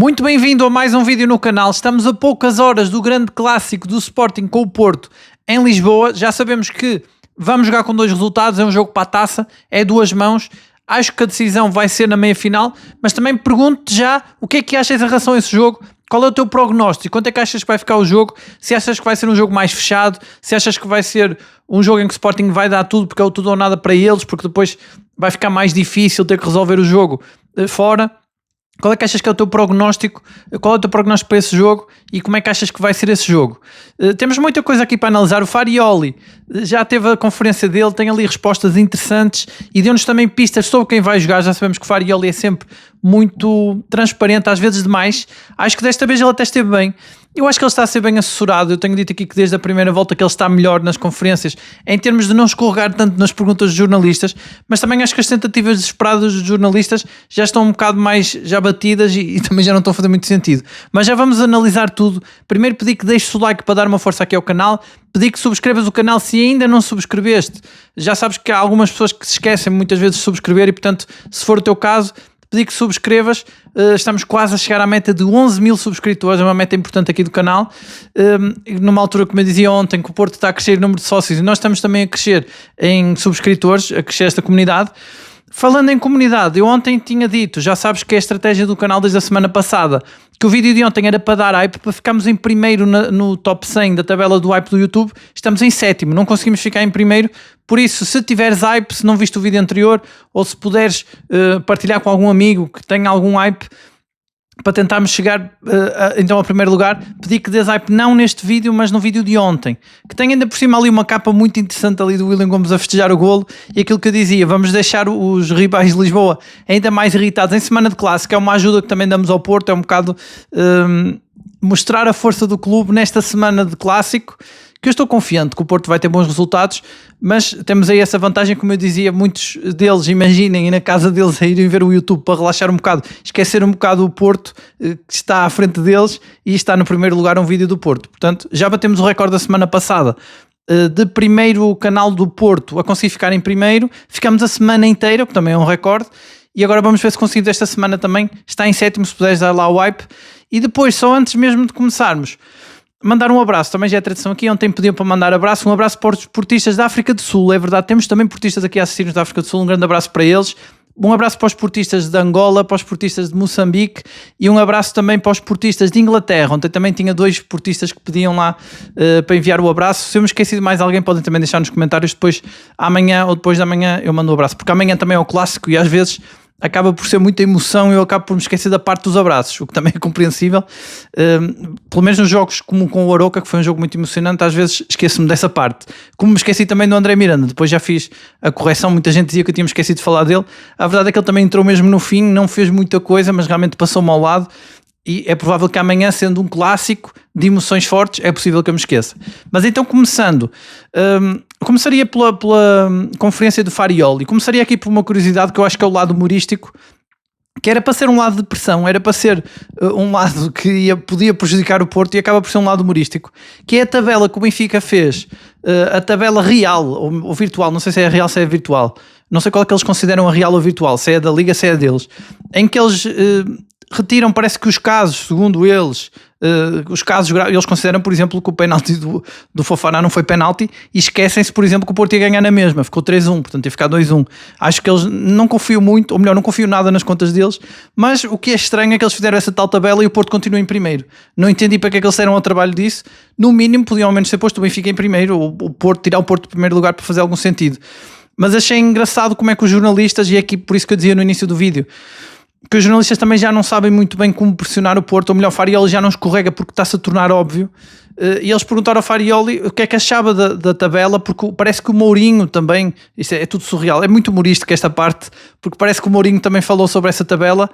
Muito bem-vindo a mais um vídeo no canal. Estamos a poucas horas do grande clássico do Sporting com o Porto em Lisboa. Já sabemos que vamos jogar com dois resultados, é um jogo para a taça, é duas mãos. Acho que a decisão vai ser na meia-final, mas também pergunto-te já o que é que achas em relação a esse jogo. Qual é o teu prognóstico? Quanto é que achas que vai ficar o jogo? Se achas que vai ser um jogo mais fechado? Se achas que vai ser um jogo em que o Sporting vai dar tudo porque é o tudo ou nada para eles, porque depois vai ficar mais difícil ter que resolver o jogo fora? Qual é que achas que é o teu prognóstico? Qual é o teu prognóstico para esse jogo e como é que achas que vai ser esse jogo? Temos muita coisa aqui para analisar. O Farioli já teve a conferência dele, tem ali respostas interessantes e deu-nos também pistas sobre quem vai jogar. Já sabemos que o Farioli é sempre muito transparente, às vezes demais. Acho que desta vez ele até esteve bem. Eu acho que ele está a ser bem assessorado. Eu tenho dito aqui que desde a primeira volta que ele está melhor nas conferências em termos de não escorregar tanto nas perguntas dos jornalistas, mas também acho que as tentativas desesperadas dos jornalistas já estão um bocado mais já batidas e também já não estão a fazer muito sentido. Mas já vamos analisar tudo. Primeiro pedi que deixes o like para dar uma força aqui ao canal, pedi que subscrevas o canal se ainda não subscreveste. Já sabes que há algumas pessoas que se esquecem muitas vezes de subscrever e portanto, se for o teu caso, pedi que subscrevas. Estamos quase a chegar à meta de 11 mil subscritores, é uma meta importante aqui do canal, numa altura, como eu dizia ontem, que o Porto está a crescer em número de sócios e nós estamos também a crescer em subscritores, a crescer esta comunidade. Falando em comunidade, eu ontem tinha dito, já sabes que é a estratégia do canal desde a semana passada, que o vídeo de ontem era para dar hype, para ficarmos em primeiro no top 100 da tabela do hype do YouTube. Estamos em sétimo, não conseguimos ficar em primeiro, por isso se tiveres hype, se não viste o vídeo anterior, ou se puderes partilhar com algum amigo que tenha algum hype, para tentarmos chegar então ao primeiro lugar, pedi que dês hype não neste vídeo, mas no vídeo de ontem, que tem ainda por cima ali uma capa muito interessante ali do William Gomes a festejar o golo, e aquilo que eu dizia, vamos deixar os rivais de Lisboa ainda mais irritados em semana de clássico, é uma ajuda que também damos ao Porto, é um bocado mostrar a força do clube nesta semana de clássico, que eu estou confiante que o Porto vai ter bons resultados, mas temos aí essa vantagem, como eu dizia, muitos deles, imaginem, ir na casa deles a irem ver o YouTube para relaxar um bocado, esquecer um bocado o Porto, que está à frente deles e está no primeiro lugar um vídeo do Porto. Portanto, já batemos o recorde da semana passada de primeiro canal do Porto a conseguir ficar em primeiro, ficamos a semana inteira, que também é um recorde, e agora vamos ver se conseguimos esta semana também, está em sétimo, se puderes dar lá o hype. E depois, só antes mesmo de começarmos, mandar um abraço, também já é tradição aqui, ontem pediam para mandar abraço, um abraço para os portistas da África do Sul, é verdade, temos também portistas aqui a assistir-nos da África do Sul, um grande abraço para eles, um abraço para os portistas de Angola, para os portistas de Moçambique e um abraço também para os portistas de Inglaterra, ontem também tinha dois portistas que pediam lá para enviar o abraço. Se eu me esqueci de mais alguém, podem também deixar nos comentários, depois amanhã ou depois de amanhã eu mando um abraço, porque amanhã também é o clássico e às vezes acaba por ser muita emoção e eu acabo por me esquecer da parte dos abraços, o que também é compreensível. Pelo menos nos jogos como com o Aroca, que foi um jogo muito emocionante, às vezes esqueço-me dessa parte. Como me esqueci também do André Miranda, depois já fiz a correção, muita gente dizia que eu tinha me esquecido de falar dele. A verdade é que ele também entrou mesmo no fim, não fez muita coisa, mas realmente passou-me ao lado. E é provável que amanhã, sendo um clássico de emoções fortes, é possível que eu me esqueça. Mas então, começando, começaria pela conferência do Farioli. Começaria aqui por uma curiosidade que eu acho que é o lado humorístico, que era para ser um lado de pressão, era para ser um lado que podia prejudicar o Porto e acaba por ser um lado humorístico, que é a tabela que o Benfica fez, a tabela real ou virtual, não sei se é real, se é virtual, não sei qual é que eles consideram a real ou virtual, se é da Liga, se é deles, em que eles retiram, parece que os casos, segundo eles, os casos graves, eles consideram, por exemplo, que o penalti do Fofana não foi penalti e esquecem-se, por exemplo, que o Porto ia ganhar na mesma, ficou 3-1, portanto ia ficar 2-1. Acho que eles não confio muito, ou melhor, não confio nada nas contas deles, mas o que é estranho é que eles fizeram essa tal tabela e o Porto continua em primeiro. Não entendi para que é que eles fizeram o trabalho disso, no mínimo podiam ao menos ter posto o Benfica em primeiro, o Porto, tirar o Porto do primeiro lugar para fazer algum sentido. Mas achei engraçado como é que os jornalistas, e é aqui por isso que eu dizia no início do vídeo, que os jornalistas também já não sabem muito bem como pressionar o Porto, ou melhor, o Farioli já não escorrega porque está-se a tornar óbvio, e eles perguntaram ao Farioli o que é que achava da tabela, porque parece que o Mourinho também, isto é tudo surreal, é muito humorístico esta parte, porque parece que o Mourinho também falou sobre essa tabela,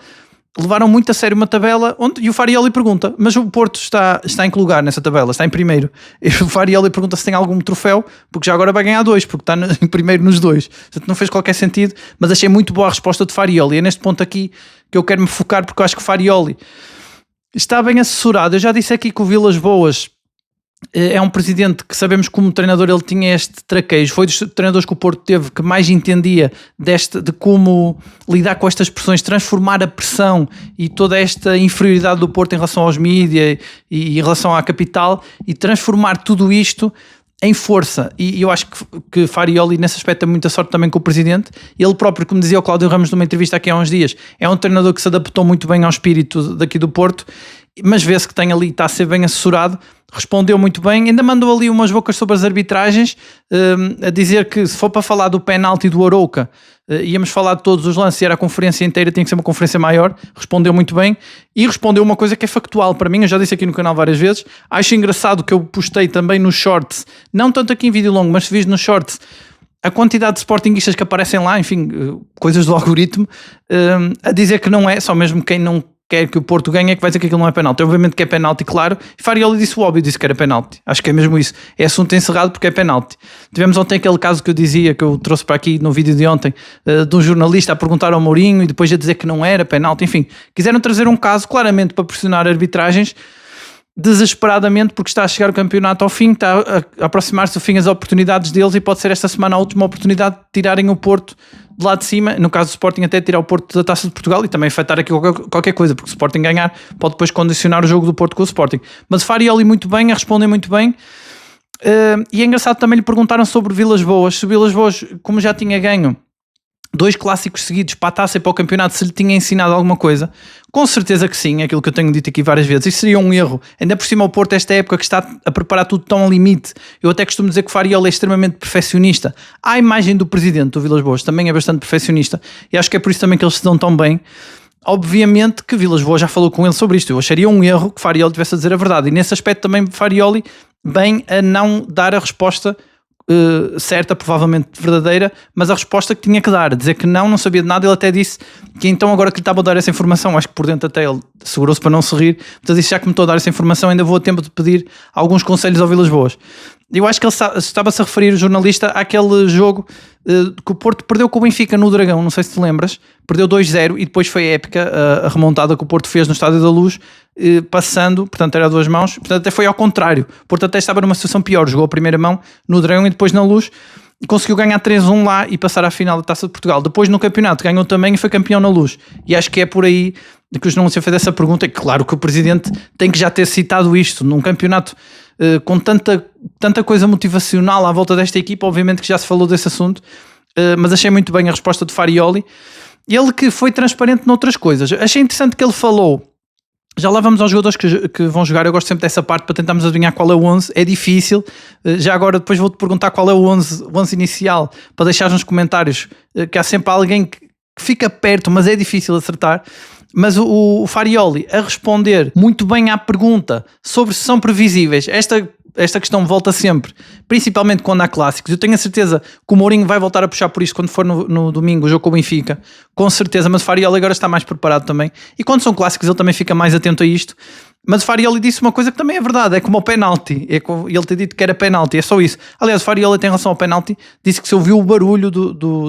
levaram muito a sério uma tabela, e o Farioli pergunta, mas o Porto está em que lugar nessa tabela? Está em primeiro. E o Farioli pergunta se tem algum troféu, porque já agora vai ganhar 2, porque está em primeiro nos 2. Portanto, não fez qualquer sentido, mas achei muito boa a resposta de Farioli. É neste ponto aqui que eu quero me focar, porque eu acho que o Farioli está bem assessorado. Eu já disse aqui que o Vilas Boas é um presidente que sabemos que como treinador ele tinha este traquejo, foi dos treinadores que o Porto teve que mais entendia de como lidar com estas pressões, transformar a pressão e toda esta inferioridade do Porto em relação aos mídias e em relação à capital, e transformar tudo isto em força. E eu acho que Farioli nesse aspecto tem muita sorte também com o presidente. Ele próprio, como dizia o Cláudio Ramos numa entrevista aqui há uns dias, é um treinador que se adaptou muito bem ao espírito daqui do Porto, mas vê-se que tem ali, está a ser bem assessorado, respondeu muito bem, ainda mandou ali umas bocas sobre as arbitragens, a dizer que se for para falar do penalti do Arouca, íamos falar de todos os lances e era a conferência inteira, tinha que ser uma conferência maior. Respondeu muito bem e respondeu uma coisa que é factual para mim, eu já disse aqui no canal várias vezes. Acho engraçado que eu postei também nos shorts, não tanto aqui em vídeo longo, mas se vis nos shorts, a quantidade de sportinguistas que aparecem lá, enfim, coisas do algoritmo, a dizer que não é, só mesmo quem não quer que o Porto ganhe é que vai dizer que aquilo não é penalti. Obviamente que é penalti, claro. E Farioli disse o óbvio, disse que era penalti. Acho que é mesmo isso. É assunto encerrado porque é penalti. Tivemos ontem aquele caso que eu dizia, que eu trouxe para aqui no vídeo de ontem, de um jornalista a perguntar ao Mourinho e depois a dizer que não era penalti. Enfim, quiseram trazer um caso claramente para pressionar arbitragens desesperadamente, porque está a chegar o campeonato ao fim, está a aproximar-se o fim as oportunidades deles e pode ser esta semana a última oportunidade de tirarem o Porto de lá de cima, no caso do Sporting até tirar o Porto da Taça de Portugal e também afetar aqui qualquer coisa, porque o Sporting ganhar pode depois condicionar o jogo do Porto com o Sporting. Mas Farioli muito bem, a responder muito bem. E é engraçado, também lhe perguntaram sobre Vilas Boas, se Vilas Boas, como já tinha ganho 2 clássicos seguidos para a Taça e para o campeonato, se lhe tinha ensinado alguma coisa. Com certeza que sim, é aquilo que eu tenho dito aqui várias vezes. Isso seria um erro, ainda por cima o Porto esta época que está a preparar tudo tão ao limite. Eu até costumo dizer que o Farioli é extremamente perfeccionista. À imagem do presidente do Vilas Boas também é bastante perfeccionista, e acho que é por isso também que eles se dão tão bem. Obviamente que Vilas Boas já falou com ele sobre isto. Eu acharia um erro que Farioli tivesse a dizer a verdade, e nesse aspecto também Farioli bem a não dar a resposta certa, provavelmente verdadeira, mas a resposta que tinha que dar, dizer que não sabia de nada. Ele até disse que então agora que lhe estava a dar essa informação, acho que por dentro até ele segurou-se para não se rir, portanto disse, já que me estou a dar essa informação, ainda vou a tempo de pedir alguns conselhos ao Vilas Boas. Eu acho que ele estava-se a referir, o jornalista, àquele jogo que o Porto perdeu com o Benfica no Dragão, não sei se te lembras, perdeu 2-0 e depois foi épica a remontada que o Porto fez no Estádio da Luz, passando, portanto era a 2 mãos, portanto até foi ao contrário, o Porto até estava numa situação pior, jogou a primeira mão no Dragão e depois na Luz, e conseguiu ganhar 3-1 lá e passar à final da Taça de Portugal. Depois no campeonato ganhou também e foi campeão na Luz, e acho que é por aí que o jornalista fez essa pergunta. E claro que o presidente tem que já ter citado isto num campeonato com tanta coisa motivacional à volta desta equipa. Obviamente que já se falou desse assunto, mas achei muito bem a resposta de Farioli, ele que foi transparente noutras coisas. Achei interessante que ele falou, já lá vamos aos jogadores que vão jogar, eu gosto sempre dessa parte para tentarmos adivinhar qual é o 11, é difícil, já agora depois vou-te perguntar qual é o 11 inicial, para deixar nos comentários, que há sempre alguém que fica perto, mas é difícil acertar. Mas o Farioli a responder muito bem à pergunta sobre se são previsíveis, esta questão volta sempre, principalmente quando há clássicos. Eu tenho a certeza que o Mourinho vai voltar a puxar por isto quando for no domingo o jogo com o Benfica, com certeza, mas o Farioli agora está mais preparado também, e quando são clássicos ele também fica mais atento a isto. Mas o Farioli disse uma coisa que também é verdade, é como o penalti, ele ter dito que era penalti, é só isso. Aliás, o Farioli tem relação ao penalti, disse que se ouviu o barulho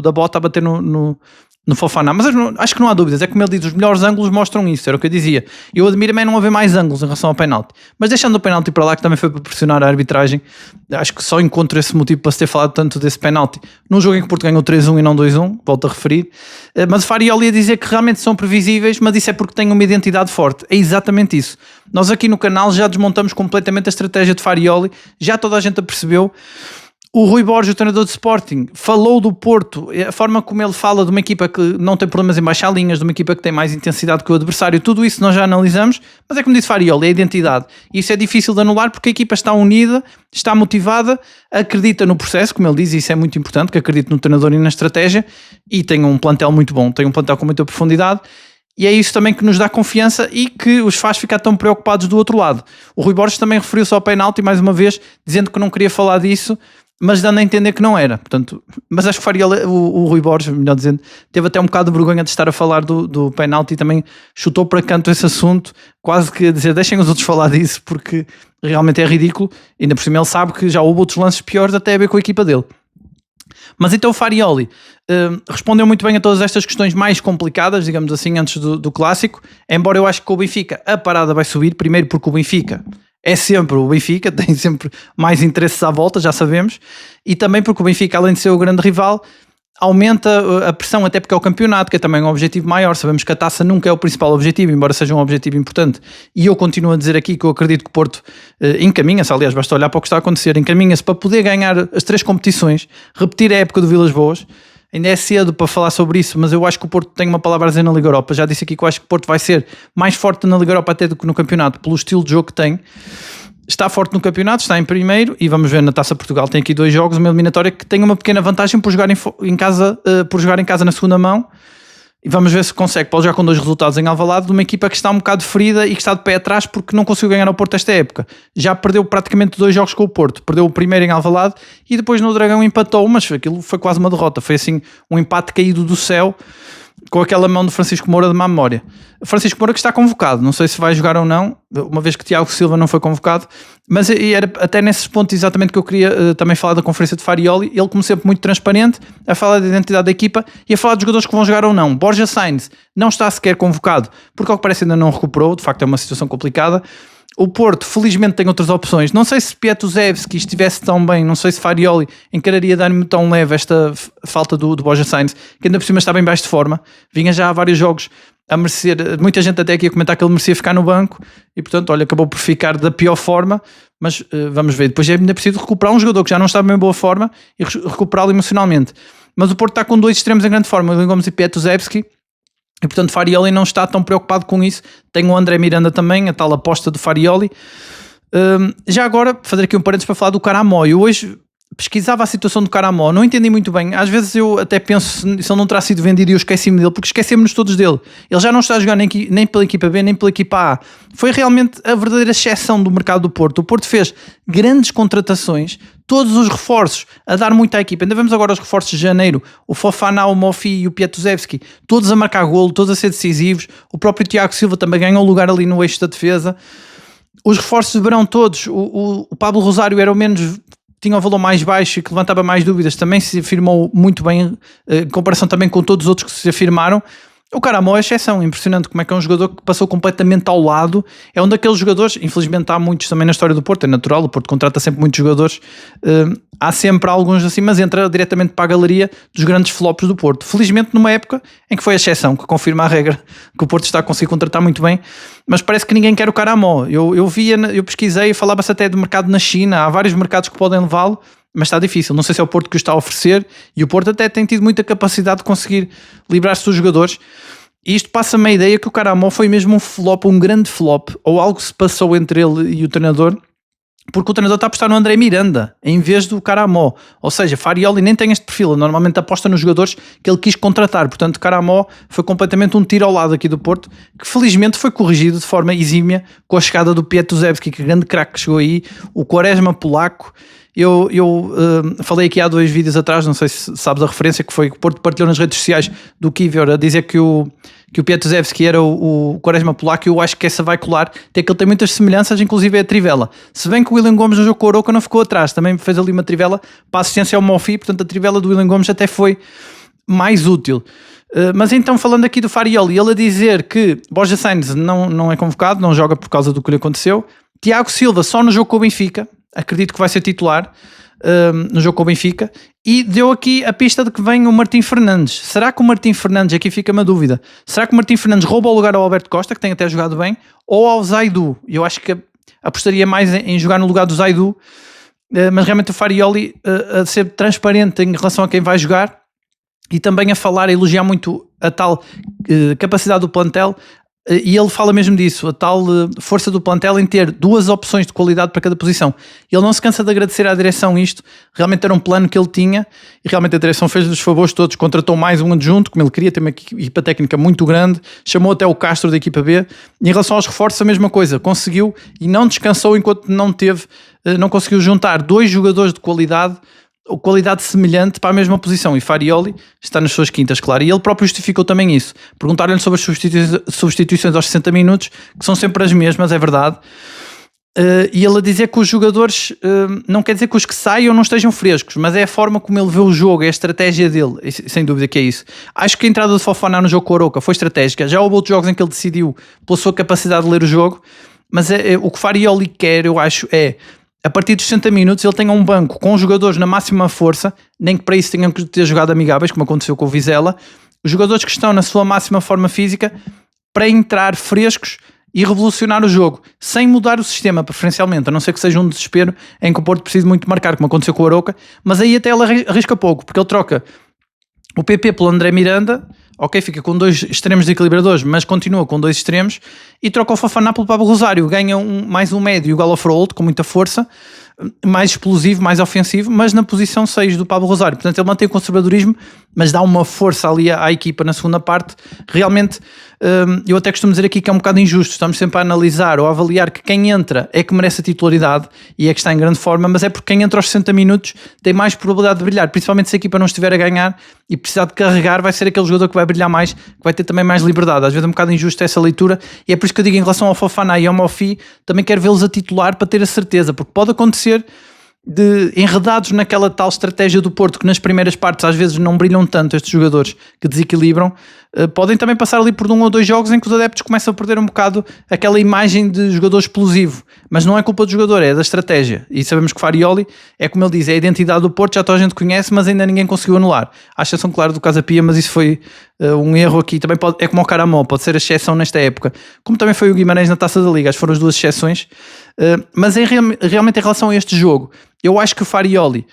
da bota a bater no Fofana, mas acho que não há dúvidas, é como ele diz, os melhores ângulos mostram isso, era o que eu dizia. Eu admiro-me não haver mais ângulos em relação ao penalti, mas deixando o penalti para lá, que também foi para pressionar a arbitragem, acho que só encontro esse motivo para se ter falado tanto desse penalti num jogo em que o Porto ganhou 3-1 e não 2-1, volto a referir. Mas o Farioli ia dizer que realmente são previsíveis, mas isso é porque têm uma identidade forte. É exatamente isso. Nós aqui no canal já desmontamos completamente a estratégia de Farioli, já toda a gente a percebeu. O Rui Borges, o treinador de Sporting, falou do Porto, a forma como ele fala de uma equipa que não tem problemas em baixar linhas, de uma equipa que tem mais intensidade que o adversário, tudo isso nós já analisamos, mas é como disse Farioli, é a identidade. E isso é difícil de anular porque a equipa está unida, está motivada, acredita no processo, como ele diz, e isso é muito importante, que acredite no treinador e na estratégia, e tem um plantel muito bom, tem um plantel com muita profundidade. E é isso também que nos dá confiança e que os faz ficar tão preocupados do outro lado. O Rui Borges também referiu-se ao penalti, mais uma vez, dizendo que não queria falar disso, mas dando a entender que não era. Portanto, mas acho que Farioli, o Rui Borges, melhor dizendo, teve até um bocado de vergonha de estar a falar do penalti e também chutou para canto esse assunto, quase que a dizer, deixem os outros falar disso, porque realmente é ridículo. Ainda por cima ele sabe que já houve outros lances piores até a ver com a equipa dele. Mas então o Farioli respondeu muito bem a todas estas questões mais complicadas, digamos assim, antes do clássico, embora eu acho que com o Benfica a parada vai subir, primeiro porque o Benfica é sempre o Benfica, tem sempre mais interesses à volta, já sabemos, e também porque o Benfica, além de ser o grande rival, aumenta a pressão, até porque é o campeonato, que é também um objetivo maior. Sabemos que a taça nunca é o principal objetivo, embora seja um objetivo importante, e eu continuo a dizer aqui que eu acredito que o Porto encaminha-se, aliás, basta olhar para o que está a acontecer, encaminha-se para poder ganhar as 3 competições, repetir a época do Vilas Boas. Ainda é cedo para falar sobre isso, mas eu acho que o Porto tem uma palavra a dizer na Liga Europa. Já disse aqui que eu acho que o Porto vai ser mais forte na Liga Europa até do que no campeonato, pelo estilo de jogo que tem. Está forte no campeonato, está em primeiro, e vamos ver na Taça Portugal, tem aqui 2 jogos, uma eliminatória que tem uma pequena vantagem por jogar em casa na segunda mão, e vamos ver se consegue. Pode jogar com 2 resultados em Alvalade, de uma equipa que está um bocado ferida e que está de pé atrás porque não conseguiu ganhar ao Porto esta época. Já perdeu praticamente 2 jogos com o Porto, perdeu o primeiro em Alvalade e depois no Dragão empatou, mas aquilo foi quase uma derrota, foi assim um empate caído do céu, com aquela mão do Francisco Moura de má memória. Francisco Moura que está convocado, não sei se vai jogar ou não, uma vez que Tiago Silva não foi convocado, mas era até nesses pontos exatamente que eu queria também falar da conferência de Farioli. Ele, como sempre, muito transparente, a falar da identidade da equipa e a falar dos jogadores que vão jogar ou não. Borja Sainz não está sequer convocado, porque ao que parece ainda não recuperou, de facto é uma situação complicada. O Porto, felizmente, tem outras opções. Não sei se Piatuzevski estivesse tão bem, não sei se Farioli encararia dar-me tão leve esta falta do Borja Sainz, que ainda por cima está bem baixo de forma. Vinha já há vários jogos a merecer, muita gente até aqui a comentar que ele merecia ficar no banco e, portanto, olha, acabou por ficar da pior forma, mas vamos ver. Depois é ainda preciso recuperar um jogador que já não estava em boa forma e recuperá-lo emocionalmente. Mas o Porto está com 2 extremos em grande forma, o Gomes e Piatuzevski. E portanto Farioli não está tão preocupado com isso. Tem o André Miranda também, a tal aposta do Farioli. Já agora, fazer aqui um parênteses para falar do Caramó. Eu hoje pesquisava a situação do Caramó, não entendi muito bem. Às vezes eu até penso se ele não terá sido vendido e eu esqueci-me dele, porque esquecemos-nos todos dele. Ele já não está a jogar nem pela equipa B, nem pela equipa A. Foi realmente a verdadeira exceção do mercado do Porto. O Porto fez grandes contratações, todos os reforços a dar muito à equipa. Ainda vemos agora os reforços de janeiro, o Fofana, o Mofi e o Piatuzevski, todos a marcar golo, todos a ser decisivos. O próprio Tiago Silva também ganhou lugar ali no eixo da defesa. Os reforços de verão todos, o Pablo Rosário era o menos, tinha um valor mais baixo e que levantava mais dúvidas, também se afirmou muito bem, em comparação também com todos os outros que se afirmaram. O Caramó é exceção, impressionante como é que é um jogador que passou completamente ao lado, é um daqueles jogadores, infelizmente há muitos também na história do Porto, é natural, o Porto contrata sempre muitos jogadores, há sempre alguns assim, mas entra diretamente para a galeria dos grandes flops do Porto. Felizmente numa época em que foi a exceção, que confirma a regra, que o Porto está a conseguir contratar muito bem, mas parece que ninguém quer o Caramó. Eu pesquisei, falava-se até do mercado na China, há vários mercados que podem levá-lo, mas está difícil, não sei se é o Porto que o está a oferecer, e o Porto até tem tido muita capacidade de conseguir livrar-se dos jogadores, e isto passa-me a ideia que o Caramó foi mesmo um flop, um grande flop, ou algo se passou entre ele e o treinador, porque o treinador está a apostar no André Miranda, em vez do Caramó, ou seja, Farioli nem tem este perfil, ele normalmente aposta nos jogadores que ele quis contratar, portanto Caramó foi completamente um tiro ao lado aqui do Porto, que felizmente foi corrigido de forma exímia com a chegada do Piatuzevski, que grande craque que chegou aí, o Quaresma polaco. Eu falei aqui há 2 vídeos atrás, não sei se sabes a referência, que foi que o Porto partilhou nas redes sociais do Kivior a dizer que o Piatuzevski era o Quaresma polaco, e eu acho que essa vai colar, até que ele tem muitas semelhanças, inclusive é a trivela. Se bem que o William Gomes no jogo com o Arouca não ficou atrás, também fez ali uma trivela para a assistência ao Mofi, portanto a trivela do William Gomes até foi mais útil. Mas então, falando aqui do Farioli, ele a dizer que Borja Sainz não é convocado, não joga por causa do que lhe aconteceu. Tiago Silva só no jogo com o Benfica, acredito que vai ser titular no jogo com o Benfica, e deu aqui a pista de que vem o Martim Fernandes. Será que o Martim Fernandes, aqui fica uma dúvida, será que o Martim Fernandes rouba o lugar ao Alberto Costa, que tem até jogado bem, ou ao Zaidu? Eu acho que apostaria mais em jogar no lugar do Zaidu, mas realmente o Farioli a ser transparente em relação a quem vai jogar, e também a falar, a elogiar muito a tal capacidade do plantel. E ele fala mesmo disso, a tal força do plantel em ter 2 opções de qualidade para cada posição. Ele não se cansa de agradecer à direção isto, realmente era um plano que ele tinha, e realmente a direção fez os favores todos, contratou mais um adjunto, como ele queria, tem uma equipa técnica muito grande, chamou até o Castro da equipa B, e em relação aos reforços a mesma coisa, conseguiu e não descansou enquanto não conseguiu juntar 2 jogadores de qualidade semelhante para a mesma posição, e Farioli está nas suas quintas, claro, e ele próprio justificou também isso. Perguntaram-lhe sobre as substituições aos 60 minutos, que são sempre as mesmas, é verdade, e ele a dizer que os jogadores, não quer dizer que os que saiam não estejam frescos, mas é a forma como ele vê o jogo, é a estratégia dele, sem dúvida que é isso. Acho que a entrada de Fofana no jogo com o Arouca foi estratégica, já houve outros jogos em que ele decidiu pela sua capacidade de ler o jogo, mas o que o Farioli quer, eu acho, a partir dos 60 minutos ele tenha um banco com jogadores na máxima força, nem que para isso tenham que ter jogado amigáveis, como aconteceu com o Vizela, os jogadores que estão na sua máxima forma física, para entrar frescos e revolucionar o jogo, sem mudar o sistema, preferencialmente, a não ser que seja um desespero em que o Porto precisa muito marcar, como aconteceu com o Arouca, mas aí até ele arrisca pouco, porque ele troca o PP pelo André Miranda, ok, fica com 2 extremos desequilibradores, mas continua com 2 extremos, e troca o Fofana pelo Pablo Rosário, ganha mais um médio igual ao Froholt, com muita força, mais explosivo, mais ofensivo, mas na posição 6 do Pablo Rosário. Portanto, ele mantém o conservadorismo, mas dá uma força ali à equipa na segunda parte. Realmente, eu até costumo dizer aqui que é um bocado injusto, estamos sempre a analisar ou a avaliar que quem entra é que merece a titularidade e é que está em grande forma, mas é porque quem entra aos 60 minutos tem mais probabilidade de brilhar, principalmente se a equipa não estiver a ganhar e precisar de carregar, vai ser aquele jogador que vai brilhar mais, que vai ter também mais liberdade. Às vezes é um bocado injusto essa leitura, e é por isso que eu digo em relação ao Fofana e ao Mofi, também quero vê-los a titular para ter a certeza, porque pode acontecer de enredados naquela tal estratégia do Porto, que nas primeiras partes às vezes não brilham tanto estes jogadores que desequilibram, podem também passar ali por 1 ou 2 jogos em que os adeptos começam a perder um bocado aquela imagem de jogador explosivo, mas não é culpa do jogador, é da estratégia, e sabemos que Farioli é, como ele diz, é a identidade do Porto, já toda a gente conhece, mas ainda ninguém conseguiu anular, à exceção, claro, do Casa Pia, mas isso foi um erro aqui, também é como o Caramó, pode ser a exceção nesta época, como também foi o Guimarães na Taça da Liga, foram as 2 exceções. Mas realmente em relação a este jogo, eu acho que o Farioli,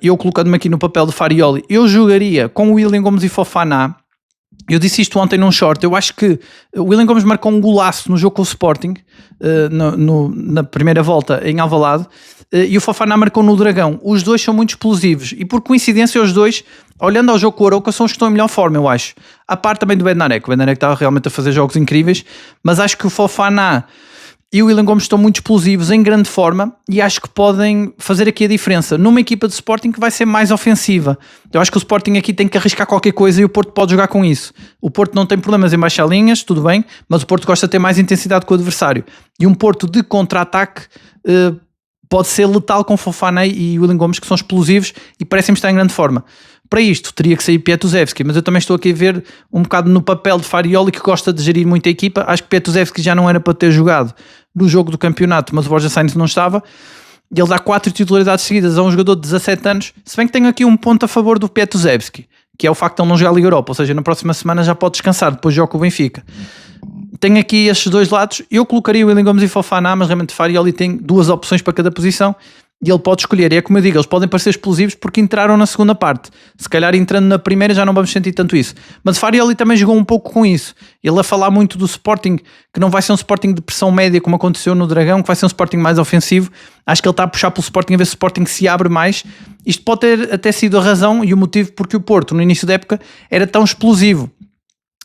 eu colocando-me aqui no papel do Farioli, eu jogaria com o William Gomes e Fofana. Eu disse isto ontem num short, eu acho que o William Gomes marcou um golaço no jogo com o Sporting, na primeira volta em Alvalade, e o Fofana marcou no Dragão. Os dois são muito explosivos e por coincidência os dois, olhando ao jogo com o Arouca, são os que estão em melhor forma, eu acho. A parte também do Bednarek, o Bednarek estava realmente a fazer jogos incríveis, mas acho que o Fofana e o William Gomes estão muito explosivos, em grande forma, e acho que podem fazer aqui a diferença numa equipa de Sporting que vai ser mais ofensiva. Eu acho que o Sporting aqui tem que arriscar qualquer coisa e o Porto pode jogar com isso. O Porto não tem problemas em baixar linhas, tudo bem, mas o Porto gosta de ter mais intensidade com o adversário. E um Porto de contra-ataque pode ser letal com Fofana e William Gomes, que são explosivos e parecem estar em grande forma. Para isto teria que sair Pietuzewski, mas eu também estou aqui a ver um bocado no papel de Farioli, que gosta de gerir muito a equipa. Acho que Pietuzewski já não era para ter jogado no jogo do campeonato, mas o Borja Sainz não estava, e ele dá 4 titularidades seguidas a um jogador de 17 anos, se bem que tenho aqui um ponto a favor do Pietuzewski, que é o facto de ele não jogar a Liga Europa, ou seja, na próxima semana já pode descansar, depois joga com o Benfica. Tenho aqui estes 2 lados, eu colocaria o William Gomes e Fofana, mas realmente Farioli tem 2 opções para cada posição, e ele pode escolher, e é como eu digo, eles podem parecer explosivos porque entraram na segunda parte, se calhar entrando na primeira já não vamos sentir tanto isso, mas Farioli também jogou um pouco com isso, ele a falar muito do Sporting, que não vai ser um Sporting de pressão média como aconteceu no Dragão, que vai ser um Sporting mais ofensivo. Acho que ele está a puxar pelo Sporting a ver se o Sporting se abre mais. Isto pode ter até sido a razão e o motivo porque o Porto no início da época era tão explosivo,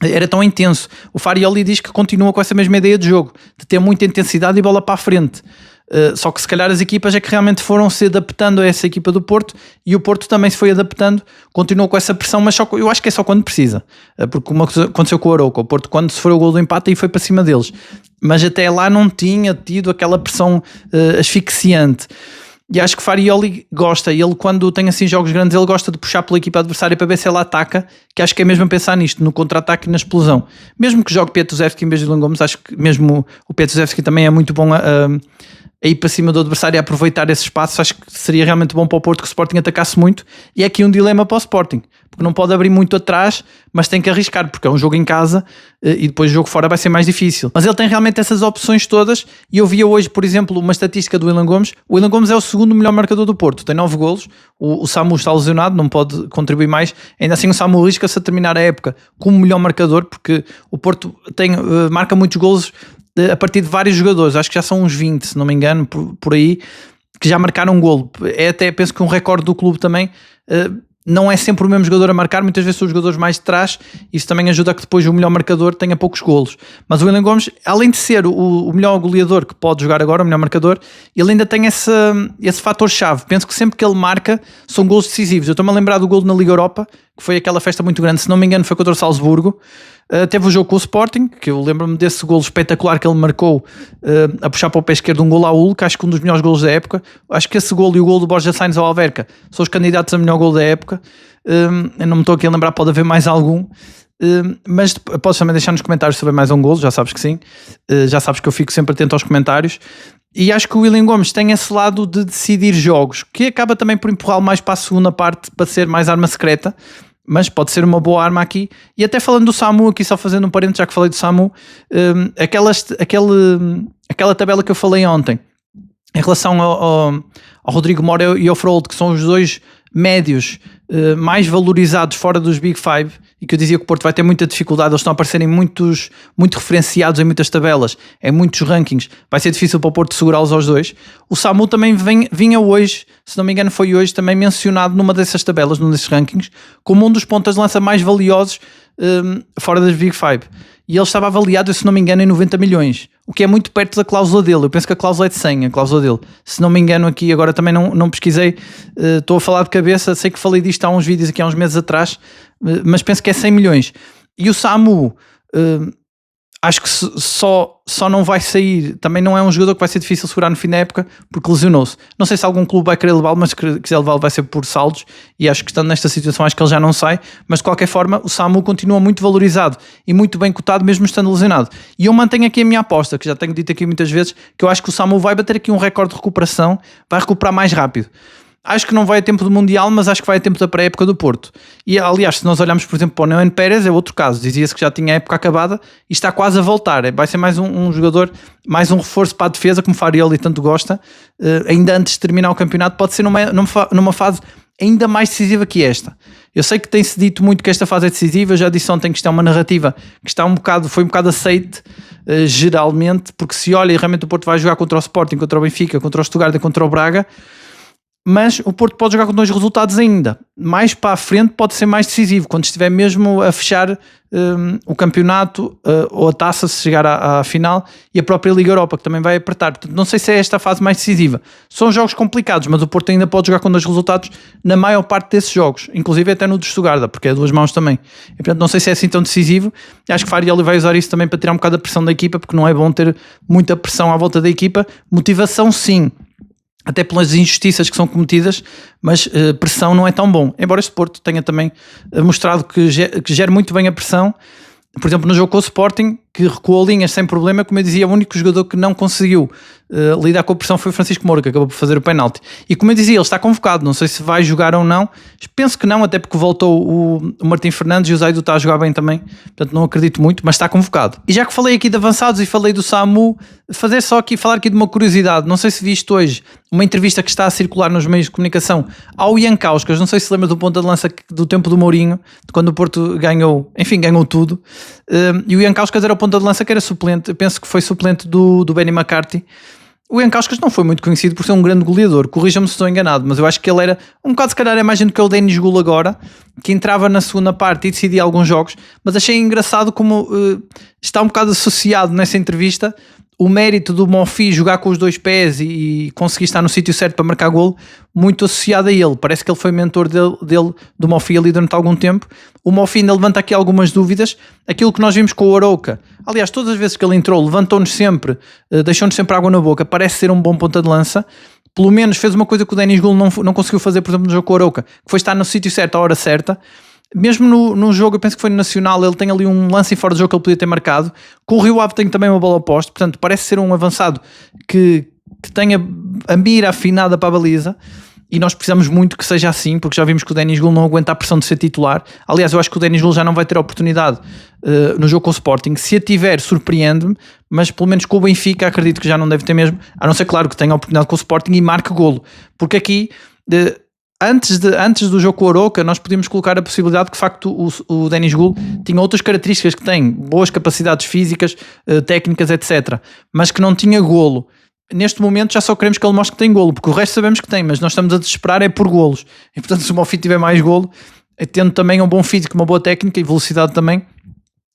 era tão intenso. O Farioli diz que continua com essa mesma ideia de jogo, de ter muita intensidade e bola para a frente. Só que se calhar as equipas é que realmente foram se adaptando a essa equipa do Porto, e o Porto também se foi adaptando, continuou com essa pressão, mas eu acho que é só quando precisa, porque como aconteceu com o Arouca, o Porto quando se foi o gol do empate aí foi para cima deles, mas até lá não tinha tido aquela pressão asfixiante. E acho que Farioli gosta, ele quando tem assim jogos grandes, ele gosta de puxar pela equipa adversária para ver se ela ataca, que acho que é mesmo a pensar nisto, no contra-ataque e na explosão. Mesmo que jogue Pietuzewski em vez de William Gomes, acho que mesmo o Pietuzewski também é muito bom a ir para cima do adversário e a aproveitar esse espaço. Acho que seria realmente bom para o Porto que o Sporting atacasse muito, e é aqui um dilema para o Sporting, porque não pode abrir muito atrás, mas tem que arriscar, porque é um jogo em casa e depois o jogo fora vai ser mais difícil. Mas ele tem realmente essas opções todas, e eu via hoje, por exemplo, uma estatística do William Gomes. O William Gomes é o segundo melhor marcador do Porto, tem 9 golos, o Samu está lesionado, não pode contribuir mais, ainda assim o Samu risca-se a terminar a época como melhor marcador, porque o Porto marca muitos golos a partir de vários jogadores, acho que já são uns 20, se não me engano, por aí, que já marcaram um golo. É até, penso que um recorde do clube também. Não é sempre o mesmo jogador a marcar, muitas vezes são os jogadores mais de trás, isso também ajuda a que depois o melhor marcador tenha poucos golos. Mas o William Gomes, além de ser o melhor goleador que pode jogar agora, o melhor marcador, ele ainda tem esse fator-chave. Penso que sempre que ele marca são golos decisivos. Eu estou-me a lembrar do golo na Liga Europa, que foi aquela festa muito grande, se não me engano foi contra o Salzburgo. Teve o jogo com o Sporting, que eu lembro-me desse golo espetacular que ele marcou, a puxar para o pé esquerdo um golo ao Hulk, acho que um dos melhores golos da época. Acho que esse golo e o golo do Borja Sainz ao Alverca são os candidatos a melhor golo da época. Eu não me estou aqui a lembrar, pode haver mais algum, mas podes também deixar nos comentários se houver mais um golo, já sabes que sim, já sabes que eu fico sempre atento aos comentários. E acho que o William Gomes tem esse lado de decidir jogos, que acaba também por empurrá-lo mais para a segunda parte, para ser mais arma secreta, mas pode ser uma boa arma aqui. E até falando do Samu, aqui só fazendo um parênteses, já que falei do Samu, aquela tabela que eu falei ontem, em relação ao Rodrigo Mora e ao Frold, que são os dois médios mais valorizados fora dos Big Five, e que eu dizia que o Porto vai ter muita dificuldade, eles estão a aparecer em muito referenciados em muitas tabelas, em muitos rankings, vai ser difícil para o Porto segurá-los aos dois. O Samu também vinha hoje, se não me engano foi hoje, também mencionado numa dessas tabelas, num desses rankings, como um dos pontas de lança mais valiosos fora das Big Five. E ele estava avaliado, se não me engano, em 90 milhões, o que é muito perto da cláusula dele. Eu penso que a cláusula é de 100, a cláusula dele. Se não me engano aqui, agora também não pesquisei, estou a falar de cabeça, sei que falei disto há uns vídeos aqui há uns meses atrás, mas penso que é 100 milhões. E o Samu, acho que só não vai sair, também não é um jogador que vai ser difícil segurar no fim da época, porque lesionou-se. Não sei se algum clube vai querer levá-lo, mas se quiser levá-lo vai ser por saldos, e acho que estando nesta situação acho que ele já não sai, mas de qualquer forma o Samu continua muito valorizado e muito bem cotado mesmo estando lesionado. E eu mantenho aqui a minha aposta, que já tenho dito aqui muitas vezes, que eu acho que o Samu vai bater aqui um recorde de recuperação, vai recuperar mais rápido. Acho que não vai a tempo do Mundial, mas acho que vai a tempo da pré-época do Porto. E aliás, se nós olharmos por exemplo para o Neuen Pérez, é outro caso, dizia-se que já tinha a época acabada e está quase a voltar, vai ser mais um jogador, mais um reforço para a defesa, como Farioli tanto gosta, ainda antes de terminar o campeonato, pode ser numa fase ainda mais decisiva que esta. Eu sei que tem-se dito muito que esta fase é decisiva, eu já disse ontem que isto é uma narrativa que foi um bocado aceite geralmente, porque se olha e realmente o Porto vai jogar contra o Sporting, contra o Benfica, contra o Stuttgart e contra o Braga, mas o Porto pode jogar com dois resultados ainda. Mais para a frente pode ser mais decisivo, quando estiver mesmo a fechar o campeonato ou a taça, se chegar à final, e a própria Liga Europa, que também vai apertar. Portanto, não sei se é esta a fase mais decisiva. São jogos complicados, mas o Porto ainda pode jogar com dois resultados na maior parte desses jogos, inclusive até no de Stuttgart, porque é duas mãos também. E, portanto, não sei se é assim tão decisivo. Acho que Farioli vai usar isso também para tirar um bocado a pressão da equipa, porque não é bom ter muita pressão à volta da equipa. Motivação sim, até pelas injustiças que são cometidas, mas pressão não é tão bom. Embora este Porto tenha também mostrado que gera muito bem a pressão. Por exemplo, no jogo com o Sporting, que recuou linhas sem problema, como eu dizia, o único jogador que não conseguiu lidar com a pressão foi o Francisco Moura, que acabou por fazer o penalti. E como eu dizia, ele está convocado, não sei se vai jogar ou não, penso que não, até porque voltou o Martim Fernandes e o Zaidu está a jogar bem também, portanto não acredito muito, mas está convocado. E já que falei aqui de avançados e falei do Samu, falar aqui de uma curiosidade, não sei se viste hoje uma entrevista que está a circular nos meios de comunicação ao Ian Kauskas, não sei se lembras do ponta de lança do tempo do Mourinho, de quando o Porto ganhou tudo, e o Ian Kauskas era o ponta de lança que era suplente, penso que foi suplente do Benny McCarthy. O Ian Kauskas não foi muito conhecido por ser um grande goleador, corrija-me se estou enganado, mas eu acho que ele era um bocado, se calhar, é mais gente que é o Denis Gul agora, que entrava na segunda parte e decidia alguns jogos, mas achei engraçado como está um bocado associado nessa entrevista o mérito do Monfils jogar com os dois pés e conseguir estar no sítio certo para marcar golo, muito associado a ele. Parece que ele foi mentor do Monfils ali durante algum tempo. O Monfils ainda levanta aqui algumas dúvidas. Aquilo que nós vimos com o Arouca, aliás, todas as vezes que ele entrou, levantou-nos sempre, deixou-nos sempre água na boca, parece ser um bom ponta de lança. Pelo menos fez uma coisa que o Denis Gul não conseguiu fazer, por exemplo, no jogo com o Arouca, que foi estar no sítio certo à hora certa. Mesmo no jogo, eu penso que foi no Nacional, ele tem ali um lance em fora de jogo que ele podia ter marcado. Com o Rio Ave tem também uma bola oposta, portanto parece ser um avançado que tenha a mira afinada para a baliza, e nós precisamos muito que seja assim, porque já vimos que o Denis Gul não aguenta a pressão de ser titular. Aliás, eu acho que o Denis Gul já não vai ter a oportunidade no jogo com o Sporting. Se a tiver, surpreende-me, mas pelo menos com o Benfica acredito que já não deve ter mesmo, a não ser, claro, que tenha a oportunidade com o Sporting e marque golo, porque aqui antes do jogo com o Arouca, nós podíamos colocar a possibilidade que de facto o Denis Gul tinha outras características, que tem boas capacidades físicas, técnicas, etc, mas que não tinha golo. Neste momento já só queremos que ele mostre que tem golo, porque o resto sabemos que tem, mas nós estamos a desesperar por golos, e portanto se o Monfils tiver mais golo, tendo também um bom físico, uma boa técnica e velocidade também,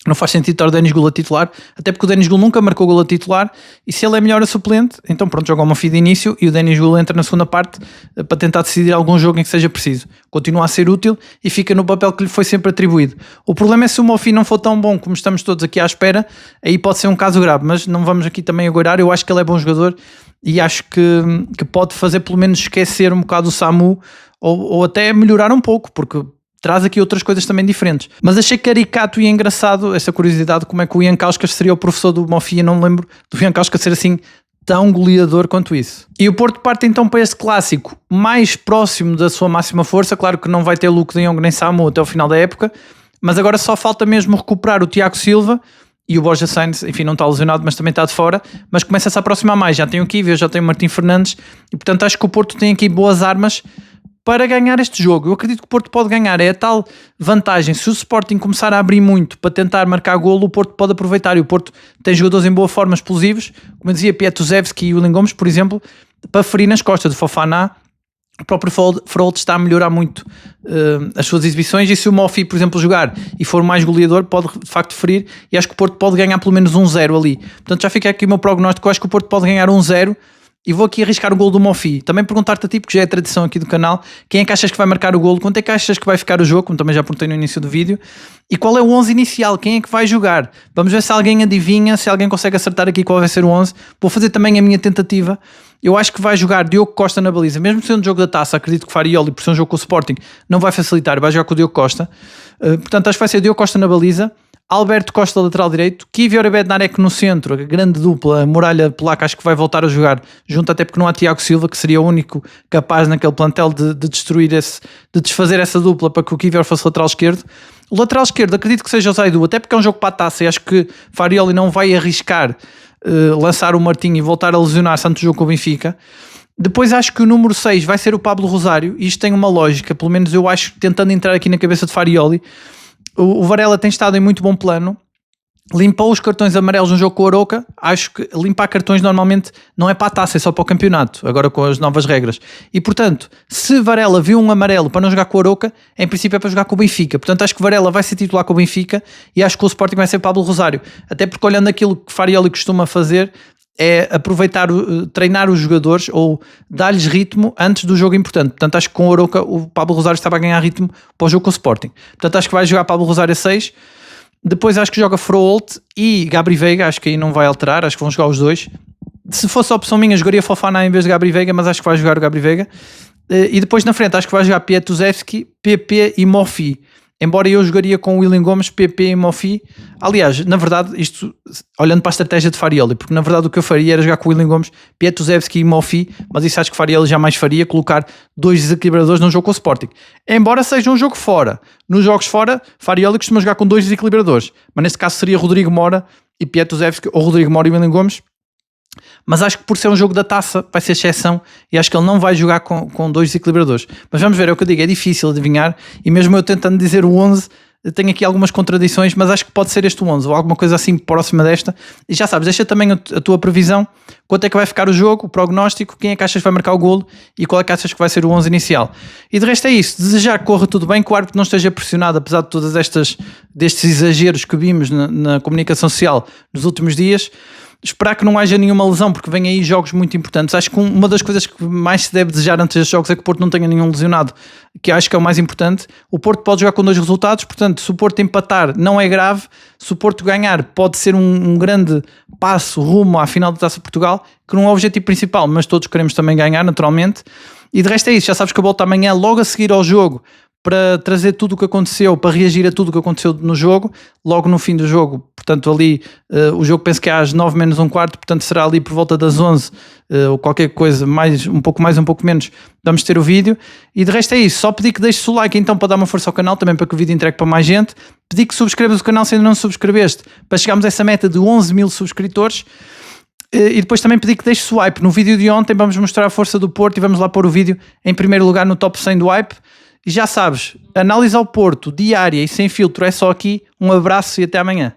não faz sentido estar o Denis Gul a titular, até porque o Denis Gul nunca marcou gol a titular, e se ele é melhor a suplente, então pronto, joga o Monfils de início e o Denis Gul entra na segunda parte para tentar decidir algum jogo em que seja preciso. Continua a ser útil e fica no papel que lhe foi sempre atribuído. O problema é se o Monfils não for tão bom como estamos todos aqui à espera, aí pode ser um caso grave, mas não vamos aqui também agorar. Eu acho que ele é bom jogador e acho que pode fazer pelo menos esquecer um bocado o Samu, ou até melhorar um pouco, porque traz aqui outras coisas também diferentes. Mas achei caricato e engraçado essa curiosidade, como é que o Ian Kauskas seria o professor do Mofia. Não me lembro do Ian Kauskas ser assim tão goleador quanto isso. E o Porto parte então para este clássico mais próximo da sua máxima força. Claro que não vai ter Luke de Jong nem Samu até o final da época, mas agora só falta mesmo recuperar o Tiago Silva e o Borja Sainz, enfim, não está lesionado, mas também está de fora, mas começa a se aproximar mais. Já tem o Kivio, já tem o Martim Fernandes, e portanto acho que o Porto tem aqui boas armas para ganhar este jogo. Eu acredito que o Porto pode ganhar, é a tal vantagem. Se o Sporting começar a abrir muito para tentar marcar golo, o Porto pode aproveitar, e o Porto tem jogadores em boa forma, explosivos, como eu dizia, Pietuzewski e o Willian Gomes, por exemplo, para ferir nas costas do Fofana. O próprio Frollo está a melhorar muito as suas exibições, e se o Mofi, por exemplo, jogar e for mais goleador, pode de facto ferir, e acho que o Porto pode ganhar pelo menos 1-0 ali. Portanto, já fica aqui o meu prognóstico. Eu acho que o Porto pode ganhar 1-0, e vou aqui arriscar o golo do Mofi. Também perguntar-te a ti, porque já é tradição aqui do canal, quem é que achas que vai marcar o golo? Quanto é que achas que vai ficar o jogo? Como também já perguntei no início do vídeo. E qual é o 11 inicial? Quem é que vai jogar? Vamos ver se alguém adivinha, se alguém consegue acertar aqui qual vai ser o 11. Vou fazer também a minha tentativa. Eu acho que vai jogar Diogo Costa na baliza. Mesmo sendo um jogo da Taça, acredito que Farioli, por ser um jogo com o Sporting, não vai facilitar. Vai jogar com o Diogo Costa. Portanto, acho que vai ser Diogo Costa na baliza, Alberto Costa lateral direito, Kivio Bednarek no centro, a grande dupla, a muralha polaca, acho que vai voltar a jogar junto, até porque não há Tiago Silva, que seria o único capaz naquele plantel de destruir de desfazer essa dupla para que o Kivio fosse lateral esquerdo. O lateral esquerdo acredito que seja o Zaidu, até porque é um jogo para a Taça, e acho que Farioli não vai arriscar lançar o Martinho e voltar a lesionar-se antes do jogo com o Benfica. Depois acho que o número 6 vai ser o Pablo Rosário, e isto tem uma lógica, pelo menos eu acho, tentando entrar aqui na cabeça de Farioli. O Varela tem estado em muito bom plano, limpou os cartões amarelos no jogo com o Arouca. Acho que limpar cartões normalmente não é para a Taça, é só para o campeonato, agora com as novas regras. E portanto, se Varela viu um amarelo para não jogar com o Arouca, em princípio é para jogar com o Benfica. Portanto, acho que Varela vai ser titular com o Benfica, e acho que o Sporting vai ser Pablo Rosário. Até porque, olhando aquilo que Farioli costuma fazer, é aproveitar, treinar os jogadores ou dar-lhes ritmo antes do jogo importante. Portanto, acho que com o Arouca o Pablo Rosário estava a ganhar ritmo para o jogo com o Sporting. Portanto, acho que vai jogar Pablo Rosário a 6. Depois acho que joga Froholt e Gabri Veiga, acho que aí não vai alterar, acho que vão jogar os dois. Se fosse a opção minha, jogaria Fofana em vez de Gabri Veiga, mas acho que vai jogar o Gabri Veiga. E depois na frente acho que vai jogar Pietuzewski, PP e Mofi. Embora eu jogaria com o Willian Gomes, PP e Mofi. Aliás, na verdade, isto olhando para a estratégia de Farioli, porque na verdade o que eu faria era jogar com o Willian Gomes, Pietuzewski e Mofi, mas isso acho que Farioli jamais faria, colocar dois desequilibradores num jogo com o Sporting. Embora seja um jogo fora. Nos jogos fora, Farioli costuma jogar com dois desequilibradores, mas neste caso seria Rodrigo Mora e Pietuzewski, ou Rodrigo Mora e Willian Gomes. Mas acho que por ser um jogo da Taça vai ser exceção, e acho que ele não vai jogar com dois desequilibradores. Mas vamos ver, é o que eu digo, é difícil adivinhar, e mesmo eu tentando dizer o 11, tenho aqui algumas contradições, mas acho que pode ser este o 11, ou alguma coisa assim próxima desta. E já sabes, deixa também a tua previsão, quanto é que vai ficar o jogo, o prognóstico, quem é que achas que vai marcar o golo, e qual é que achas que vai ser o 11 inicial. E de resto é isso, desejar que corra tudo bem, que o árbitro não esteja pressionado, apesar de todas destes exageros que vimos na comunicação social nos últimos dias. Esperar que não haja nenhuma lesão, porque vem aí jogos muito importantes. Acho que uma das coisas que mais se deve desejar antes destes jogos é que o Porto não tenha nenhum lesionado, que acho que é o mais importante. O Porto pode jogar com dois resultados, portanto, se o Porto empatar não é grave, se o Porto ganhar pode ser um grande passo rumo à final da Taça de Portugal, que não é o objetivo principal, mas todos queremos também ganhar, naturalmente. E de resto é isso, já sabes que eu volto amanhã logo a seguir ao jogo, para trazer tudo o que aconteceu, para reagir a tudo o que aconteceu no jogo, logo no fim do jogo. Portanto, ali, o jogo penso que é às 9 menos um quarto, portanto será ali por volta das 11, ou qualquer coisa, um pouco mais, um pouco menos, vamos ter o vídeo. E de resto é isso, só pedir que deixes o like então para dar uma força ao canal, também para que o vídeo entregue para mais gente. Pedir que subscrevas o canal se ainda não subscreveste, para chegarmos a essa meta de 11 mil subscritores. E depois também pedir que deixes swipe. No vídeo de ontem vamos mostrar a força do Porto e vamos lá pôr o vídeo em primeiro lugar no top 100 do hype. E já sabes, análise ao Porto, diária e sem filtro é só aqui. Um abraço e até amanhã.